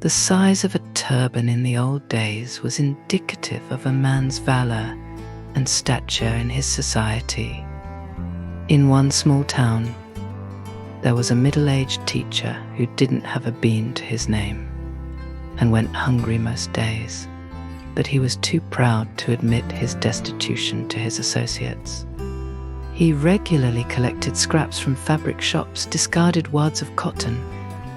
The size of a turban in the old days was indicative of a man's valor and stature in his society. In one small town, there was a middle-aged teacher who didn't have a bean to his name and went hungry most days, but he was too proud to admit his destitution to his associates. He regularly collected scraps from fabric shops, discarded wads of cotton,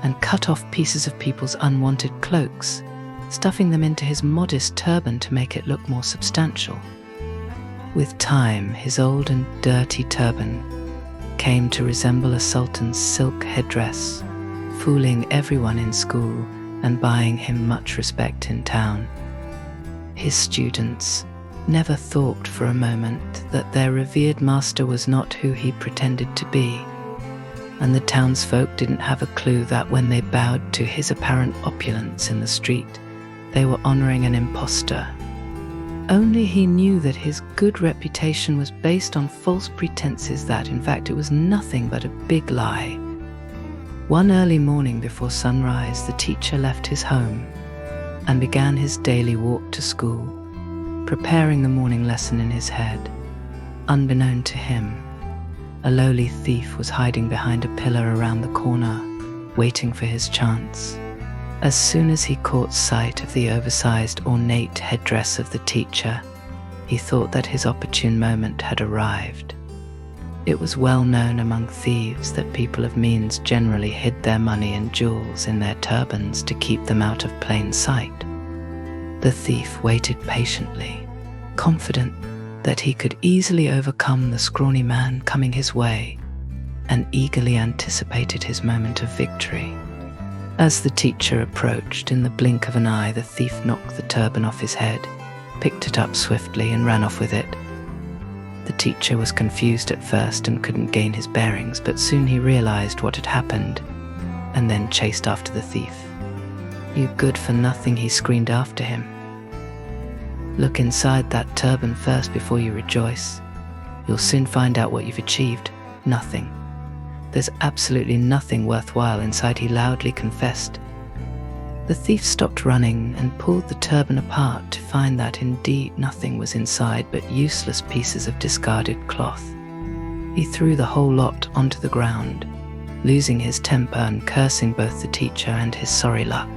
and cut off pieces of people's unwanted cloaks, stuffing them into his modest turban to make it look more substantial. With time, his old and dirty turban came to resemble a sultan's silk headdress, fooling everyone in school and buying him much respect in town. His students never thought for a moment that their revered master was not who he pretended to be, and the townsfolk didn't have a clue that when they bowed to his apparent opulence in the street, they were honoring an impostor. Only he knew that his good reputation was based on false pretenses, that in fact it was nothing but a big lie. One early morning before sunrise, the teacher left his home and began his daily walk to school, preparing the morning lesson in his head. Unbeknown to him, a lowly thief was hiding behind a pillar around the corner, waiting for his chance. As soon as he caught sight of the oversized, ornate headdress of the teacher, he thought that his opportune moment had arrived. It was well known among thieves that people of means generally hid their money and jewels in their turbans to keep them out of plain sight. The thief waited patiently, confident that he could easily overcome the scrawny man coming his way, and eagerly anticipated his moment of victory. As the teacher approached, in the blink of an eye, the thief knocked the turban off his head, picked it up swiftly, and ran off with it. The teacher was confused at first and couldn't gain his bearings, but soon he realized what had happened, and then chased after the thief. "You good for nothing," he screamed after him. "Look inside that turban first before you rejoice. You'll soon find out what you've achieved. Nothing. There's absolutely nothing worthwhile inside," he loudly confessed. The thief stopped running and pulled the turban apart to find that indeed nothing was inside but useless pieces of discarded cloth. He threw the whole lot onto the ground, losing his temper and cursing both the teacher and his sorry luck.